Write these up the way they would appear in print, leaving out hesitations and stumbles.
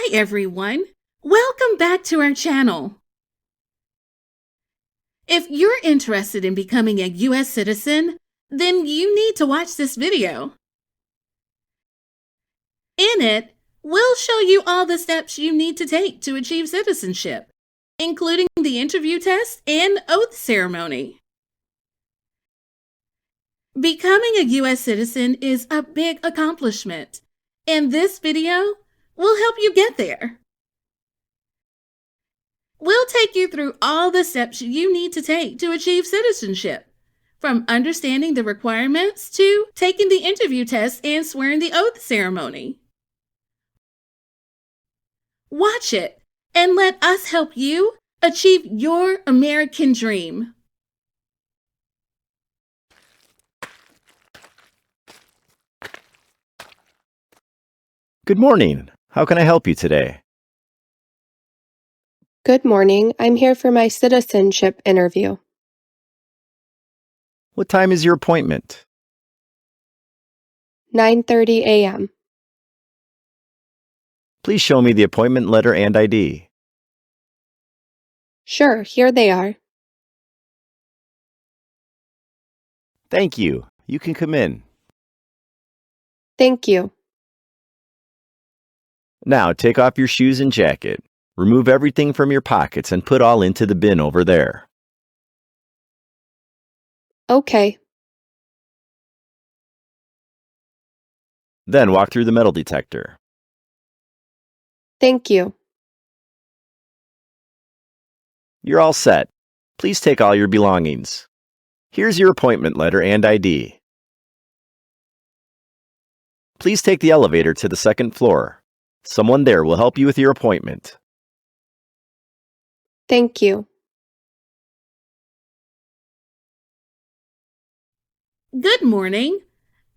Hi everyone! Welcome back to our channel. If you're interested in becoming a US citizen, then you need to watch this video. In it, we'll show you all the steps you need to take to achieve citizenship, including the interview test and oath ceremony. Becoming a US citizen is a big accomplishment, and this video will help you get there. We'll take you through all the steps you need to take to achieve citizenship, from understanding the requirements to taking the interview test and swearing the oath ceremony. Watch it and let us help you achieve your American dream. Good morning. How can I help you today? Good morning. I'm here for my citizenship interview. What time is your appointment? 9:30 a.m. Please show me the appointment letter and ID. Sure, here they are. Thank you. You can come in. Thank you. Now take off your shoes and jacket. Remove everything from your pockets and put all into the bin over there. Okay. Then walk through the metal detector. Thank you. You're all set. Please take all your belongings. Here's your appointment letter and ID. Please take the elevator to the second floor. Someone there will help you with your appointment. Thank you. Good morning.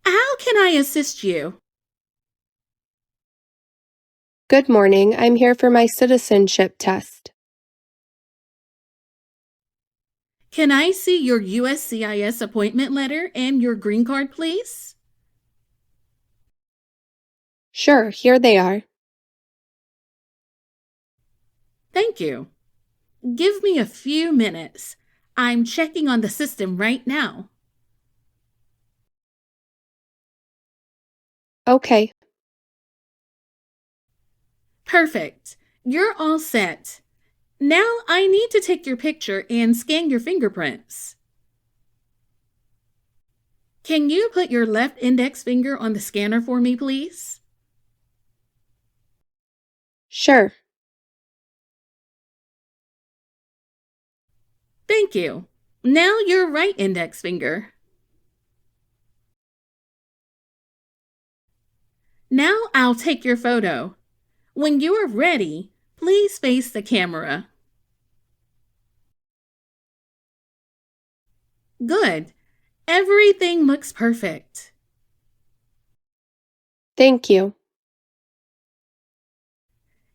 How can I assist you? Good morning. I'm here for my citizenship test. Can I see your USCIS appointment letter and your green card, please? Sure, here they are. Thank you. Give me a few minutes. I'm checking on the system right now. Okay. Perfect. You're all set. Now I need to take your picture and scan your fingerprints. Can you put your left index finger on the scanner for me, please? Sure. Thank you. Now your right index finger. Now I'll take your photo. When you are ready, please face the camera. Good. Everything looks perfect. Thank you.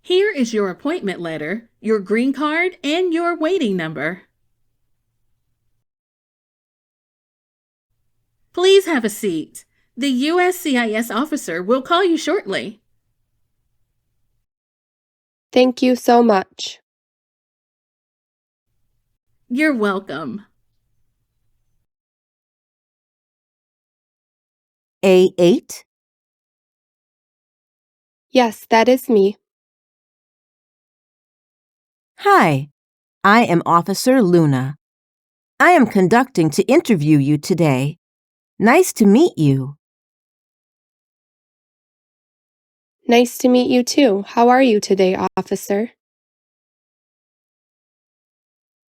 Here is your appointment letter, your green card, and your waiting number. Please have a seat. The USCIS officer will call you shortly. Thank you so much. You're welcome. A8? Yes, that is me. Hi, I am Officer Luna. I am conducting to interview you today. Nice to meet you. Nice to meet you too. How are you today, officer?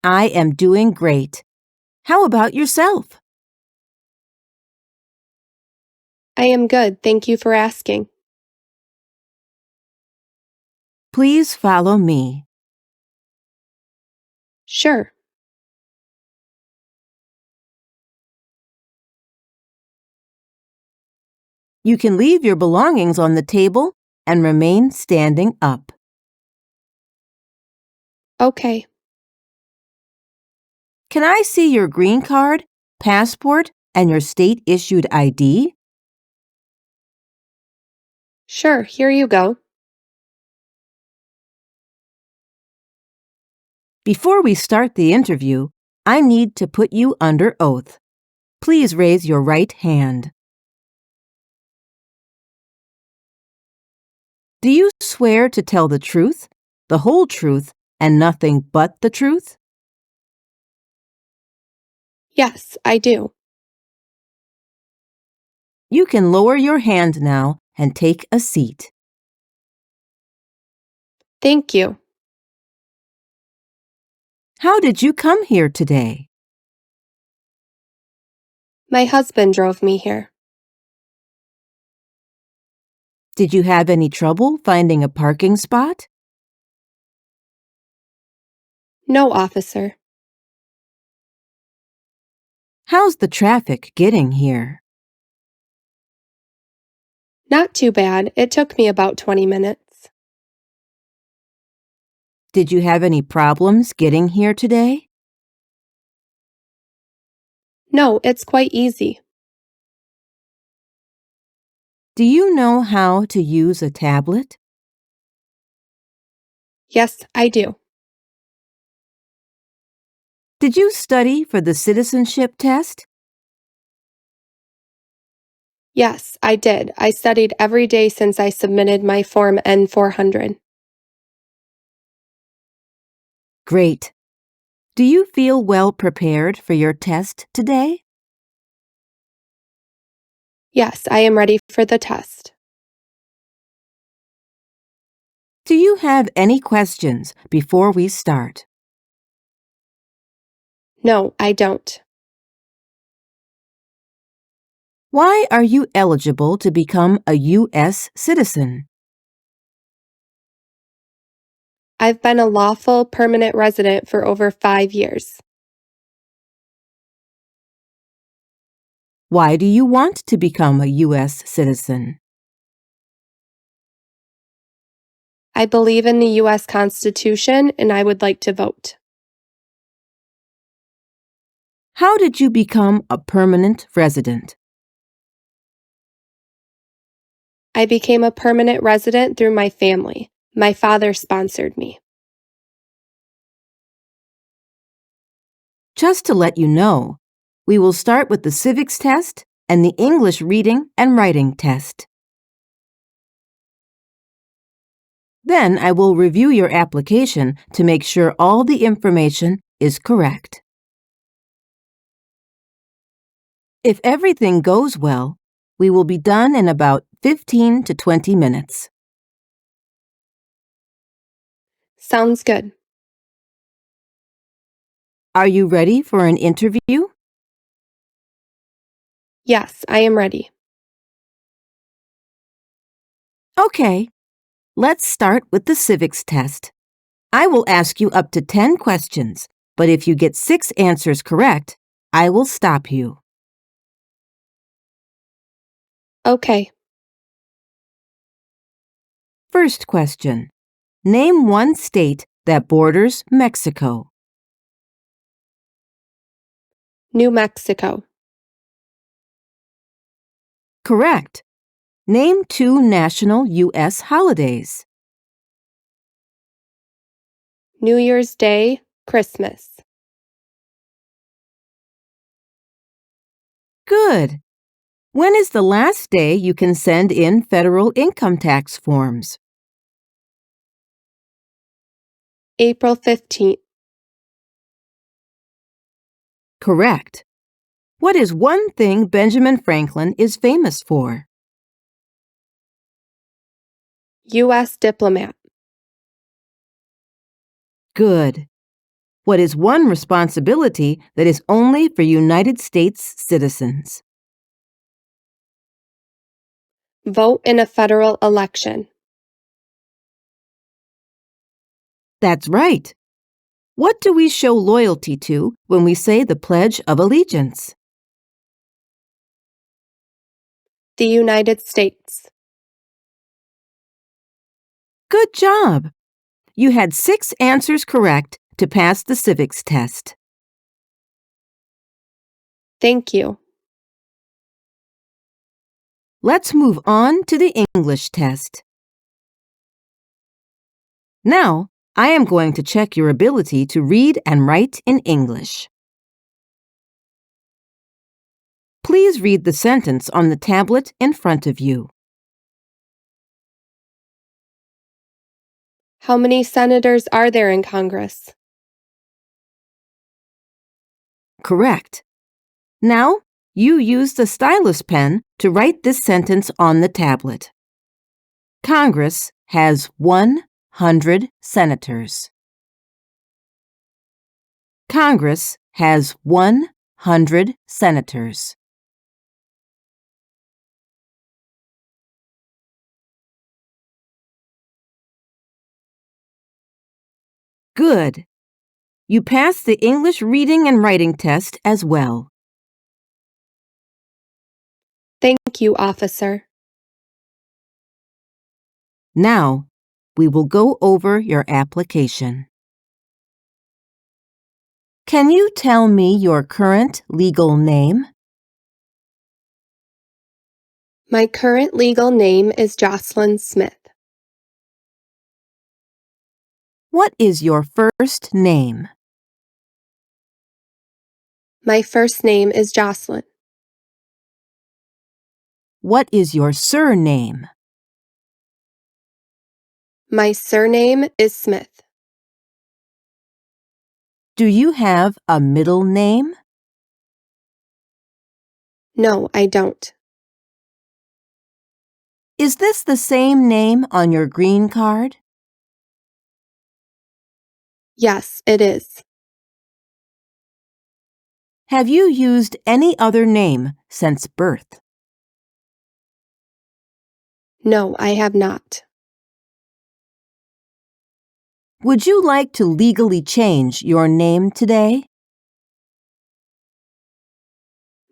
I am doing great. How about yourself? I am good. Thank you for asking. Please follow me. Sure. You can leave your belongings on the table and remain standing up. Okay. Can I see your green card, passport, and your state-issued ID? Sure, here you go. Before we start the interview, I need to put you under oath. Please raise your right hand. Do you swear to tell the truth, the whole truth, and nothing but the truth? Yes, I do. You can lower your hand now and take a seat. Thank you. How did you come here today? My husband drove me here. Did you have any trouble finding a parking spot? No, officer. How's the traffic getting here? Not too bad. It took me about 20 minutes. Did you have any problems getting here today? No, it's quite easy. Do you know how to use a tablet? Yes, I do. Did you study for the citizenship test? Yes, I did. I studied every day since I submitted my form N400. Great. Do you feel well prepared for your test today? Yes, I am ready for the test. Do you have any questions before we start? No, I don't. Why are you eligible to become a U.S. citizen? I've been a lawful permanent resident for over 5 years. Why do you want to become a U.S. citizen? I believe in the U.S. Constitution and I would like to vote. How did you become a permanent resident? I became a permanent resident through my family. My father sponsored me. Just to let you know, we will start with the civics test and the English reading and writing test. Then I will review your application to make sure all the information is correct. If everything goes well, we will be done in about 15 to 20 minutes. Sounds good. Are you ready for an interview? Yes, I am ready. Okay, let's start with the civics test. I will ask you up to 10 questions, but if you get 6 answers correct, I will stop you. Okay. First question. Name one state that borders Mexico. New Mexico. Correct. Name 2 national U.S. holidays. New Year's Day, Christmas. Good. When is the last day you can send in federal income tax forms? April 15th. Correct. What is one thing Benjamin Franklin is famous for? U.S. diplomat. Good. What is one responsibility that is only for United States citizens? Vote in a federal election. That's right. What do we show loyalty to when we say the Pledge of Allegiance? The United States. Good job! You had 6 answers correct to pass the civics test. Thank you. Let's move on to the English test. Now, I am going to check your ability to read and write in English. Please read the sentence on the tablet in front of you. How many senators are there in Congress? Correct. Now, you use the stylus pen to write this sentence on the tablet. Congress has 100 senators. Congress has 100 senators. Good. You passed the English reading and writing test as well. Thank you, officer. Now, we will go over your application. Can you tell me your current legal name? My current legal name is Jocelyn Smith. What is your first name? My first name is Jocelyn. What is your surname? My surname is Smith. Do you have a middle name? No, I don't. Is this the same name on your green card? Yes, it is. Have you used any other name since birth? No, I have not. Would you like to legally change your name today?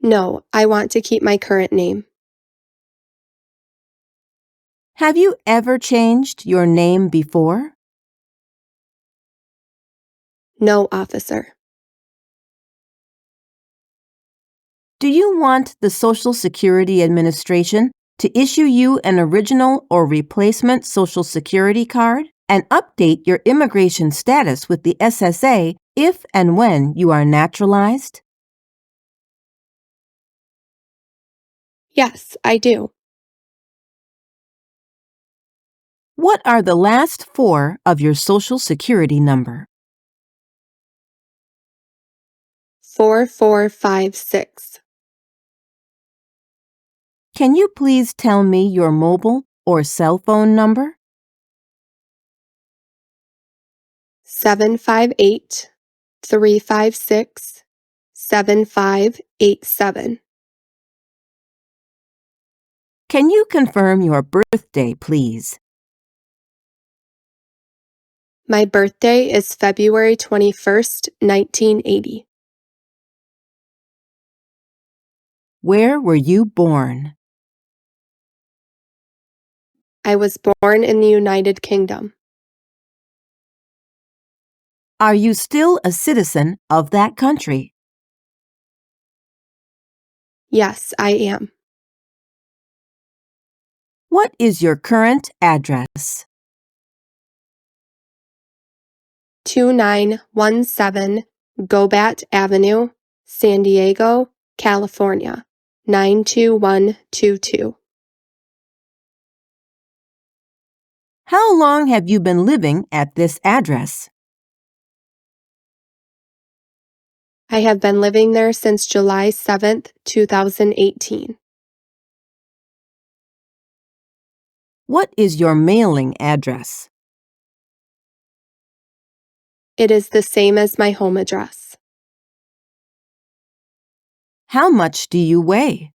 No, I want to keep my current name. Have you ever changed your name before? No, officer. Do you want the Social Security Administration to issue you an original or replacement Social Security card and update your immigration status with the SSA if and when you are naturalized? Yes, I do. What are the last four of your Social Security number? 4456. Can you please tell me your mobile or cell phone number? 758-356-7587. Can you confirm your birthday, please? My birthday is February 21st, 1980. Where were you born? I was born in the United Kingdom. Are you still a citizen of that country? Yes, I am. What is your current address? 2917 Gobat Avenue, San Diego, California, 92122. How long have you been living at this address? I have been living there since July 7th, 2018. What is your mailing address? It is the same as my home address. How much do you weigh?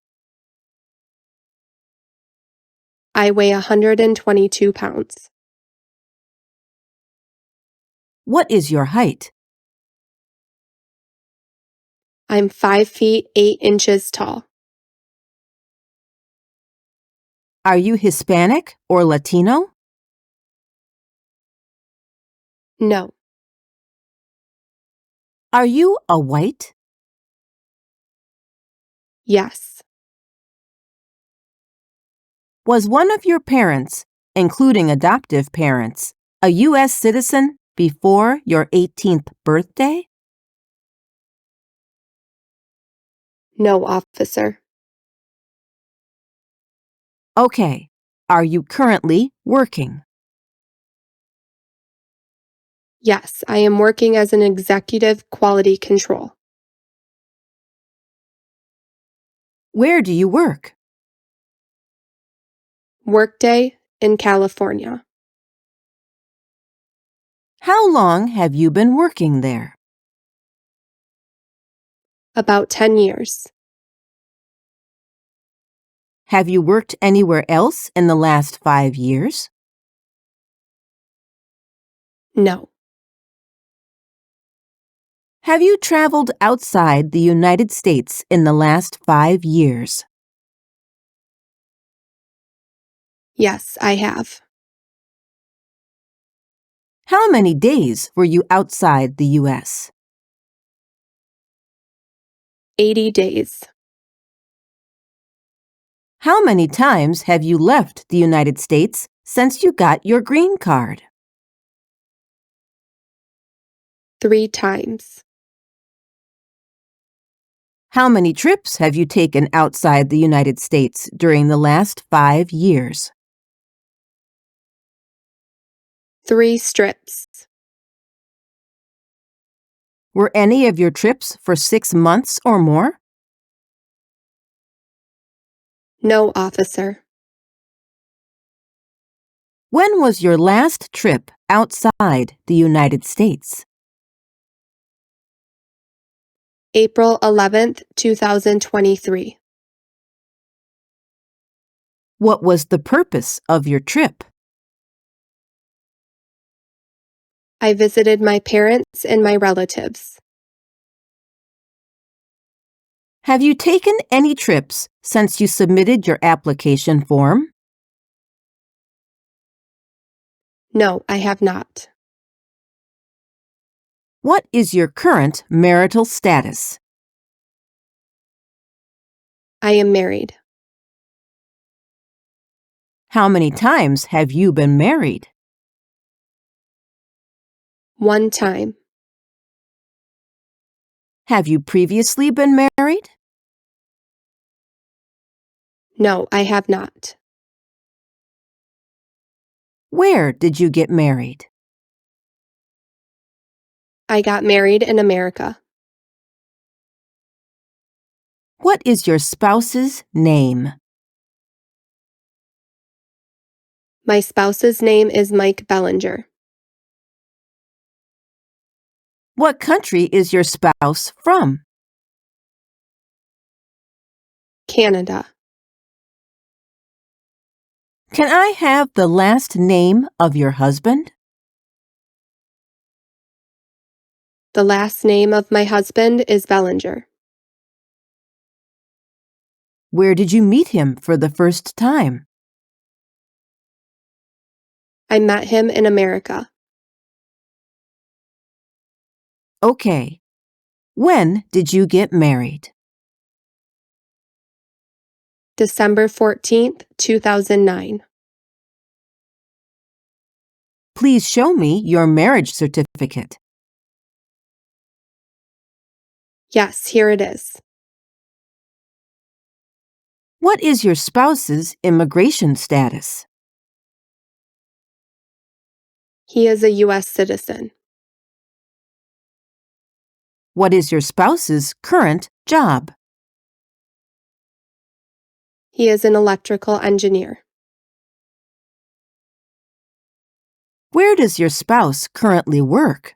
I weigh 122 pounds. What is your height? I'm 5 feet 8 inches tall. Are you Hispanic or Latino? No, Are you a white? yes, Was one of your parents, including adoptive parents, a U.S. citizen before your 18th birthday? No, officer. Okay. Are you currently working? Yes, I am working as an executive quality control. Where do you work? Workday in California. How long have you been working there? About 10 years. Have you worked anywhere else in the last 5 years? No. Have you traveled outside the United States in the last 5 years? Yes, I have. How many days were you outside the U.S.? 80 days. How many times have you left the United States since you got your green card? 3 times. How many trips have you taken outside the United States during the last 5 years? 3 strips. Were any of your trips for 6 months or more? No, officer. When was your last trip outside the United States? April 11th, 2023. What was the purpose of your trip? I visited my parents and my relatives. Have you taken any trips since you submitted your application form? No, I have not. What is your current marital status? I am married. How many times have you been married? 1 time. Have you previously been married? No, I have not. Where did you get married? I got married in America. What is your spouse's name? My spouse's name is Mike Bellinger. What country is your spouse from? Canada. Can I have the last name of your husband? The last name of my husband is Bellinger. Where did you meet him for the first time? I met him in America. Okay. When did you get married? December 14th, 2009. Please show me your marriage certificate. Yes, here it is. What is your spouse's immigration status? He is a US citizen. What is your spouse's current job? He is an electrical engineer. Where does your spouse currently work?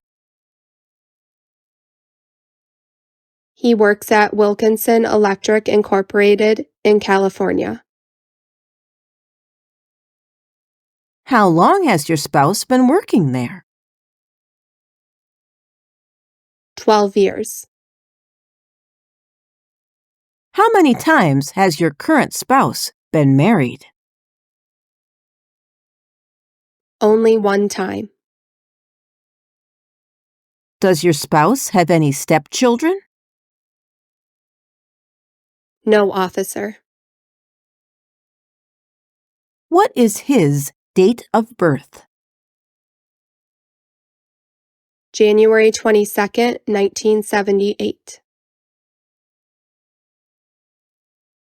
He works at Wilkinson Electric Incorporated in California. How long has your spouse been working there? 12 years. How many times has your current spouse been married? Only 1 time. Does your spouse have any stepchildren? No, officer. What is his date of birth? January 22nd, 1978.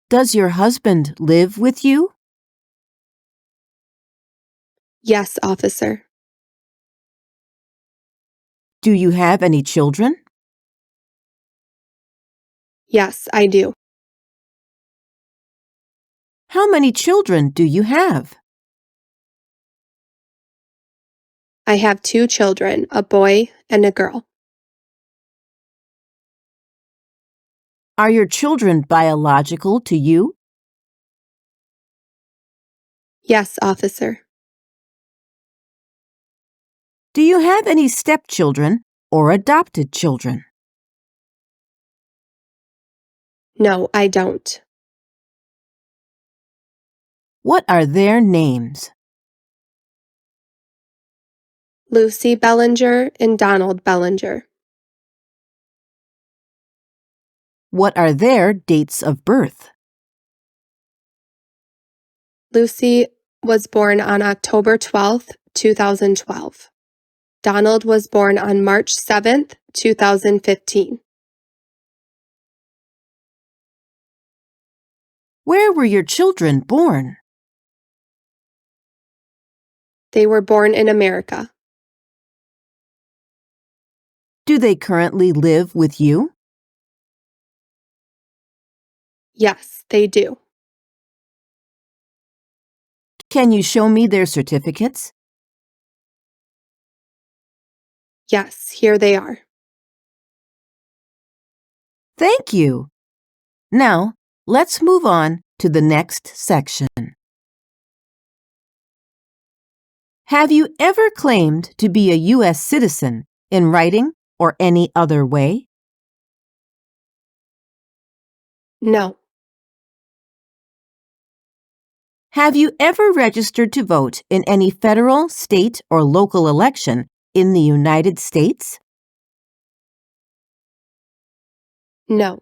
Does your husband live with you? Yes, officer. Do you have any children? Yes, I do. How many children do you have? I have 2 children, a boy and a girl. Are your children biological to you? Yes, officer. Do you have any stepchildren or adopted children? No, I don't. What are their names? Lucy Bellinger and Donald Bellinger. What are their dates of birth? Lucy was born on October 12th, 2012. Donald was born on March 7th, 2015. Where were your children born? They were born in America. Do they currently live with you? Yes, they do. Can you show me their certificates? Yes, here they are. Thank you. Now, let's move on to the next section. Have you ever claimed to be a U.S. citizen in writing or any other way? No, Have you ever registered to vote in any federal, state, or local election in the United States? no,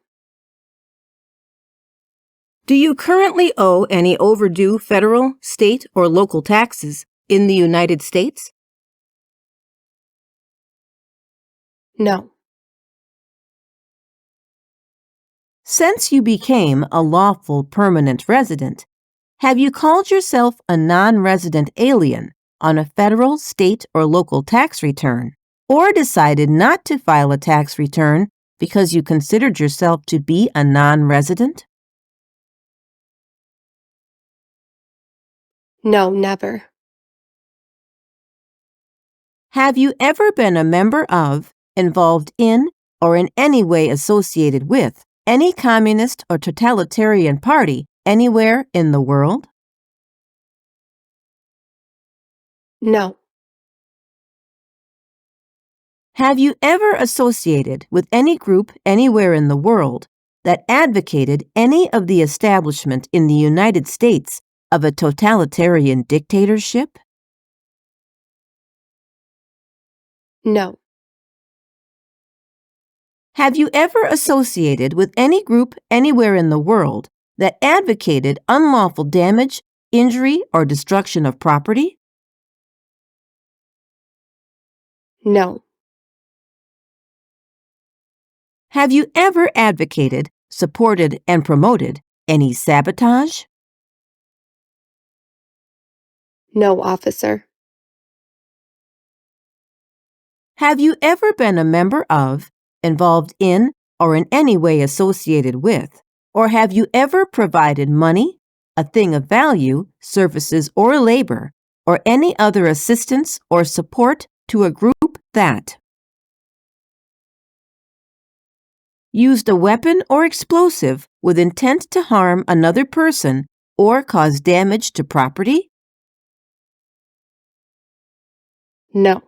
Do you currently owe any overdue federal, state, or local taxes in the United States? no, Since you became a lawful permanent resident, have you called yourself a non-resident alien on a federal, state, or local tax return, or decided not to file a tax return because you considered yourself to be a non-resident? no, never. Have you ever been a member of, involved in, or in any way associated with any communist or totalitarian party anywhere in the world? No, Have you ever associated with any group anywhere in the world that advocated any of the establishment in the United States of a totalitarian dictatorship? no, Have you ever associated with any group anywhere in the world that advocated unlawful damage, injury, or destruction of property? no, Have you ever advocated, supported, and promoted any sabotage? no, officer. Have you ever been a member of, involved in, or in any way associated with, or have you ever provided money, a thing of value, services, or labor, or any other assistance or support to a group that used a weapon or explosive with intent to harm another person or cause damage to property? No,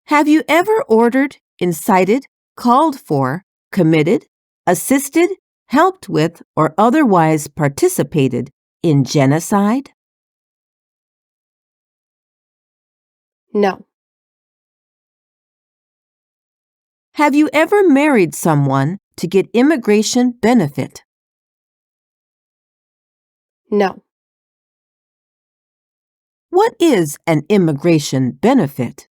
Have you ever ordered, incited, called for, committed, assisted, helped with, or otherwise participated in genocide? no, Have you ever married someone to get immigration benefit? no, What is an immigration benefit?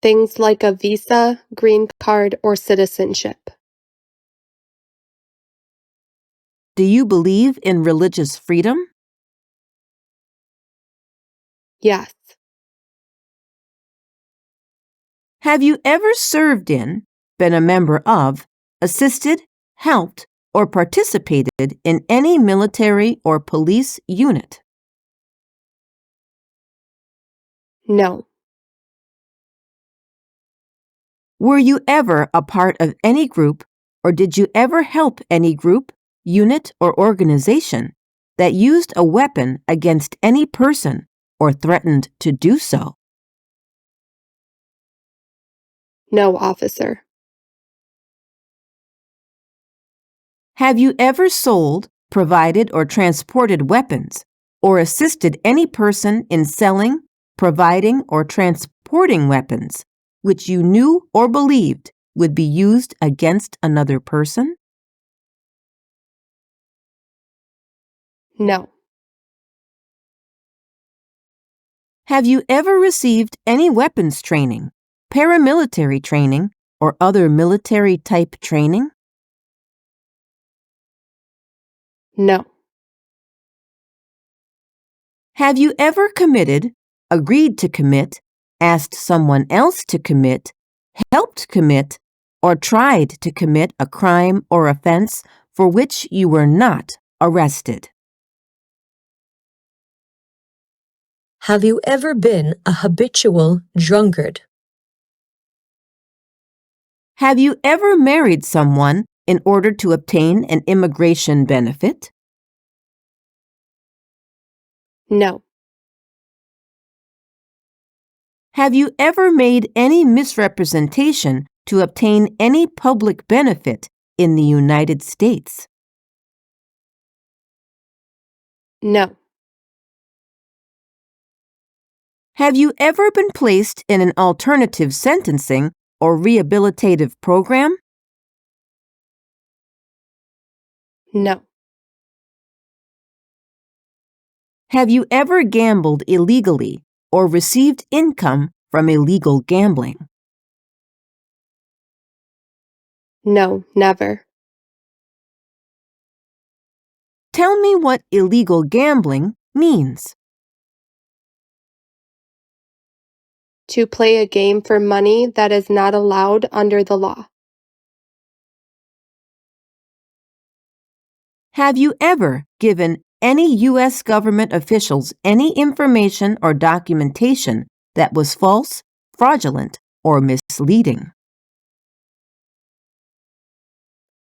Things like a visa, green card, or citizenship. Do you believe in religious freedom? Yes. Have you ever served in, been a member of, assisted, helped, or participated in any military or police unit? No. Were you ever a part of any group, or did you ever help any group, unit, or organization that used a weapon against any person or threatened to do so? No, officer. Have you ever sold, provided, or transported weapons, or assisted any person in selling, providing, or transporting weapons which you knew or believed would be used against another person? No. Have you ever received any weapons training, paramilitary training, or other military-type training? No. Have you ever committed, agreed to commit, asked someone else to commit, helped commit, or tried to commit a crime or offense for which you were not arrested? Have you ever been a habitual drunkard? Have you ever married someone in order to obtain an immigration benefit? No. Have you ever made any misrepresentation to obtain any public benefit in the United States? No. Have you ever been placed in an alternative sentencing or rehabilitative program? No. Have you ever gambled illegally or received income from illegal gambling? No, never. Tell me what illegal gambling means. To play a game for money that is not allowed under the law. Have you ever given any U.S. government officials any information or documentation that was false, fraudulent, or misleading?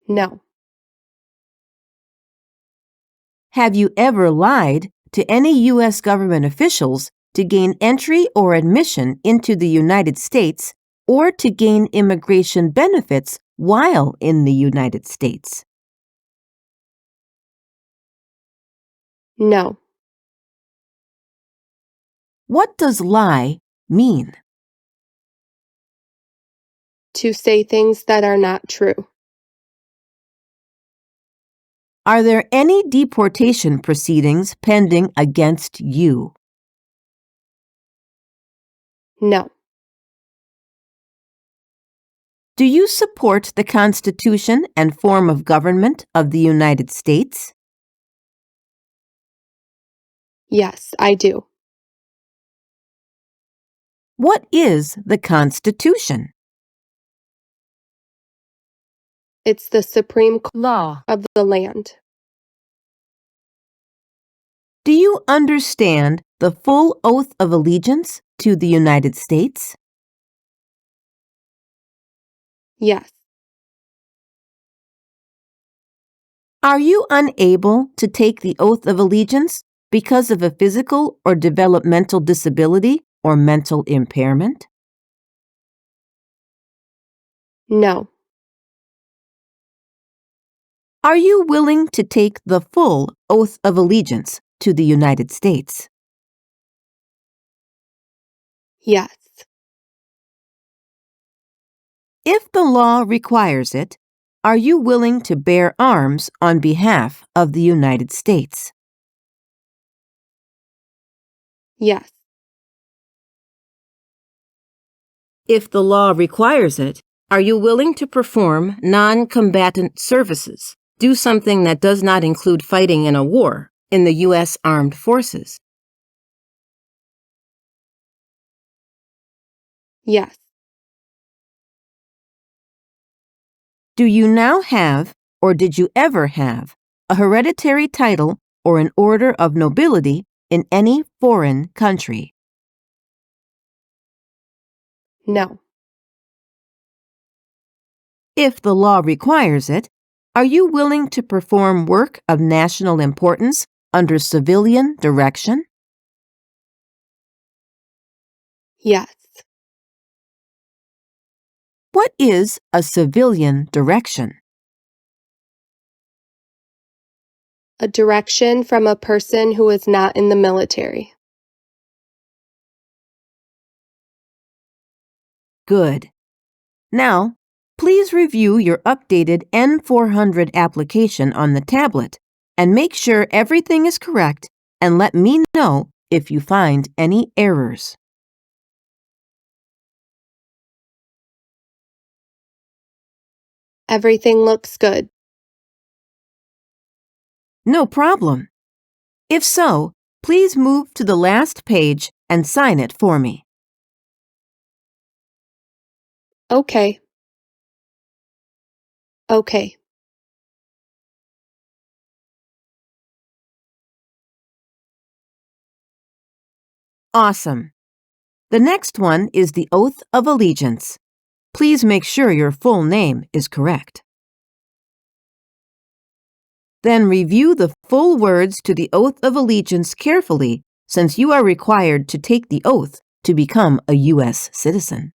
No. Have you ever lied to any U.S. government officials to gain entry or admission into the United States or to gain immigration benefits while in the United States? No. What does lie mean? To say things that are not true. Are there any deportation proceedings pending against you? No. Do you support the Constitution and form of government of the United States? Yes, I do. What is the Constitution? It's the supreme Law. of the land. Do you understand the full oath of allegiance to the United States? Yes. Are you unable to take the oath of allegiance because of a physical or developmental disability or mental impairment? No. Are you willing to take the full oath of allegiance to the United States? Yes. If the law requires it, are you willing to bear arms on behalf of the United States? Yes. If the law requires it, are you willing to perform non-combatant services? Do something that does not include fighting in a war in the U.S. Armed Forces. Yes. Do you now have, or did you ever have, a hereditary title or an order of nobility in any foreign country? No. If the law requires it, are you willing to perform work of national importance under civilian direction? Yes. What is a civilian direction? A direction from a person who is not in the military. Good. Now, please review your updated N400 application on the tablet and make sure everything is correct and let me know if you find any errors. Everything looks good. No problem. If so, please move to the last page and sign it for me. Okay. Okay. Awesome. The next one is the Oath of Allegiance. Please make sure your full name is correct. Then review the full words to the Oath of Allegiance carefully, since you are required to take the oath to become a U.S. citizen.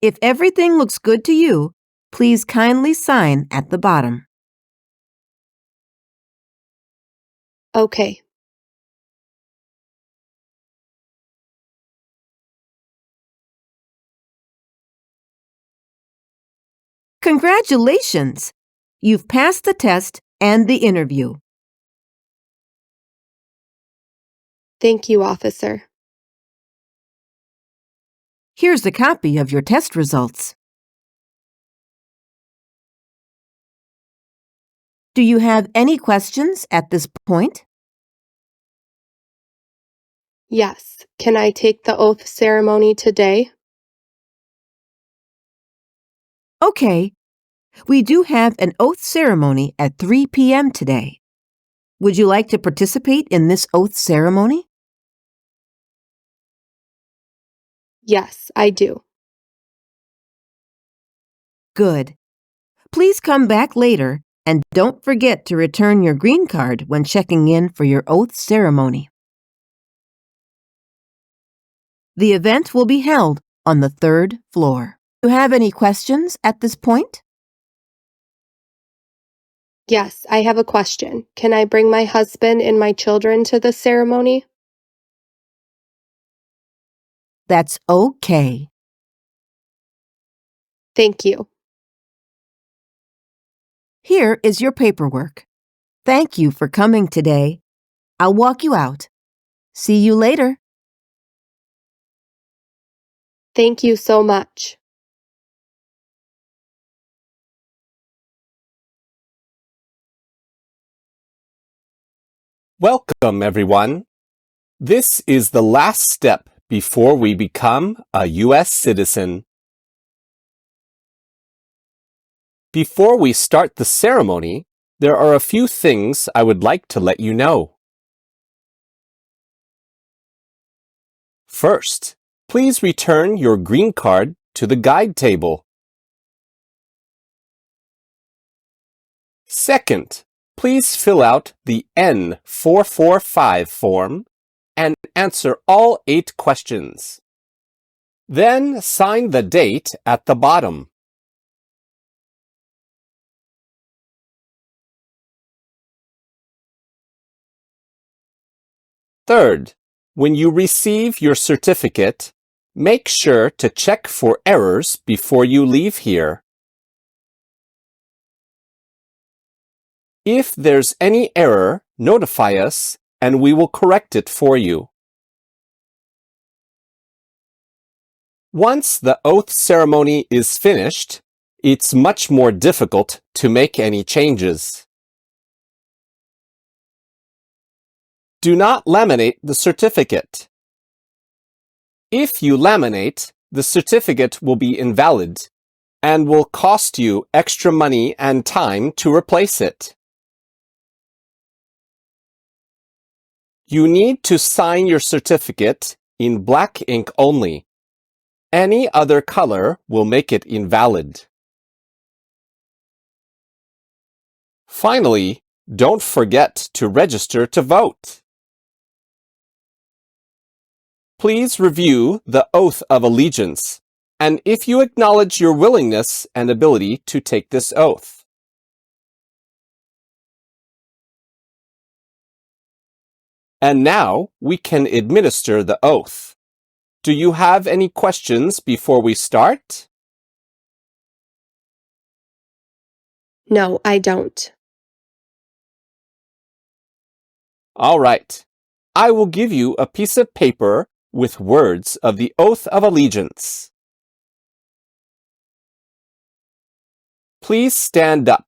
If everything looks good to you, please kindly sign at the bottom. Okay. Congratulations! You've passed the test and the interview. Thank you, officer. Here's a copy of your test results. Do you have any questions at this point? Yes. Can I take the oath ceremony today? Okay. We do have an oath ceremony at 3 p.m. today. Would you like to participate in this oath ceremony? Yes, I do. Good. Please come back later and don't forget to return your green card when checking in for your oath ceremony. The event will be held on the 3rd floor. Do you have any questions at this point? Yes, I have a question. Can I bring my husband and my children to the ceremony? That's okay. Thank you. Here is your paperwork. Thank you for coming today. I'll walk you out. See you later. Thank you so much. Welcome, everyone. This is the last step before we become a U.S. citizen. Before we start the ceremony, there are a few things I would like to let you know. First, please return your green card to the guide table. Second, please fill out the N445 form and answer all 8 questions. Then sign the date at the bottom. Third, when you receive your certificate, make sure to check for errors before you leave here. If there's any error, notify us and we will correct it for you. Once the oath ceremony is finished, it's much more difficult to make any changes. Do not laminate the certificate. If you laminate, the certificate will be invalid and will cost you extra money and time to replace it. You need to sign your certificate in black ink only. Any other color will make it invalid. Finally, don't forget to register to vote. Please review the Oath of Allegiance, and if you acknowledge your willingness and ability to take this oath. And now we can administer the oath. Do you have any questions before we start? No, I don't. All right. I will give you a piece of paper with words of the Oath of Allegiance. Please stand up.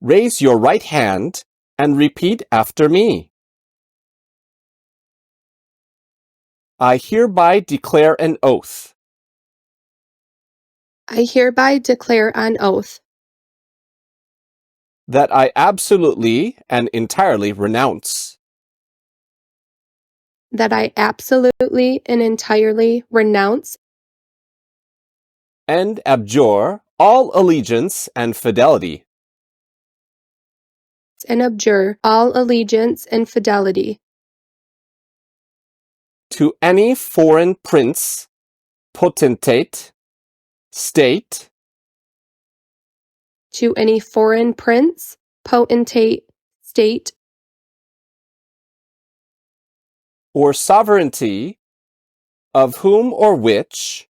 Raise your right hand and repeat after me. I hereby declare an oath I hereby declare on oath that I absolutely and entirely renounce that I absolutely and entirely renounce and abjure all allegiance and fidelity and abjure all allegiance and fidelity to any foreign prince, potentate, state, to any foreign prince, potentate, state, or sovereignty of whom or which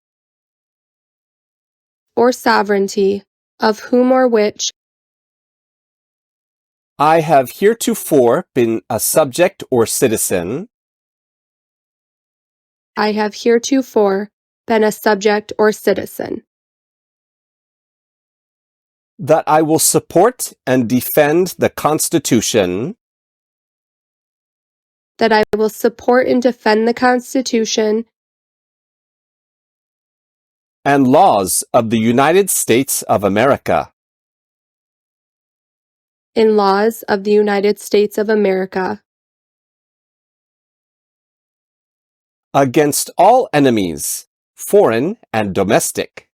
or sovereignty of whom or which I have heretofore been a subject or citizen, I have heretofore been a subject or citizen, that I will support and defend the Constitution that I will support and defend the Constitution and laws of the United States of America and laws of the United States of America against all enemies, foreign and domestic,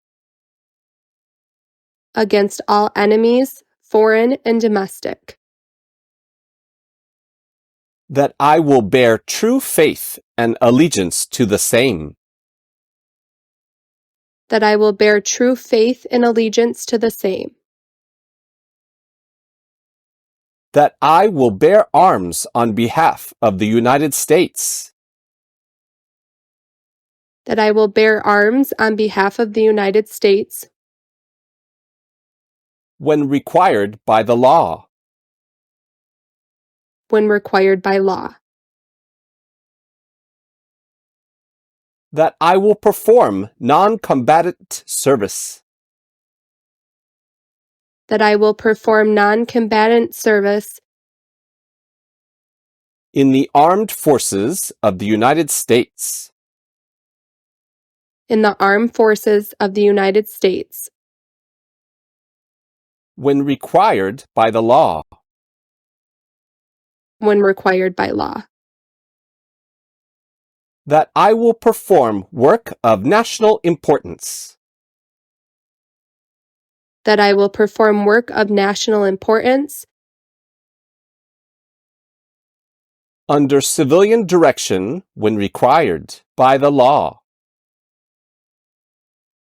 against all enemies, foreign and domestic, that I will bear true faith and allegiance to the same, that I will bear true faith and allegiance to the same, that I will bear arms on behalf of the United States, that I will bear arms on behalf of the United States when required by the law, when required by law, that I will perform non-combatant service that I will perform non-combatant service in the armed forces of the United States, in the armed forces of the United States when required by the law, when required by law, that I will perform work of national importance that I will perform work of national importance under civilian direction when required by the law,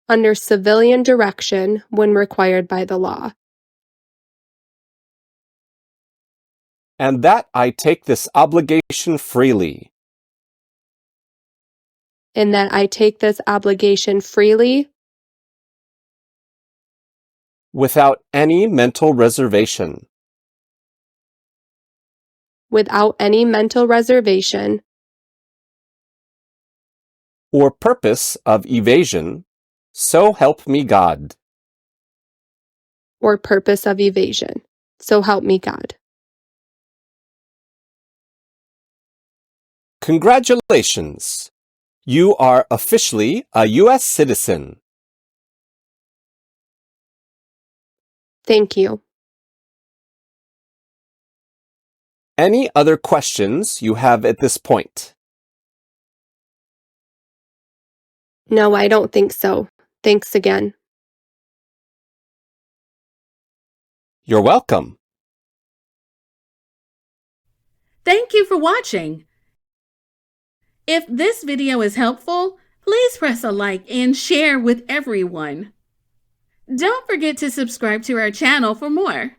under civilian direction when required by the law, and that I take this obligation freely and that I take this obligation freely without any mental reservation without any mental reservation or purpose of evasion, so help me God. or purpose of evasion. So help me God. Congratulations! You are officially a U.S. citizen. Thank you. Any other questions you have at this point? No, I don't think so. Thanks again. You're welcome. Thank you for watching. If this video is helpful, please press a like and share with everyone. Don't forget to subscribe to our channel for more.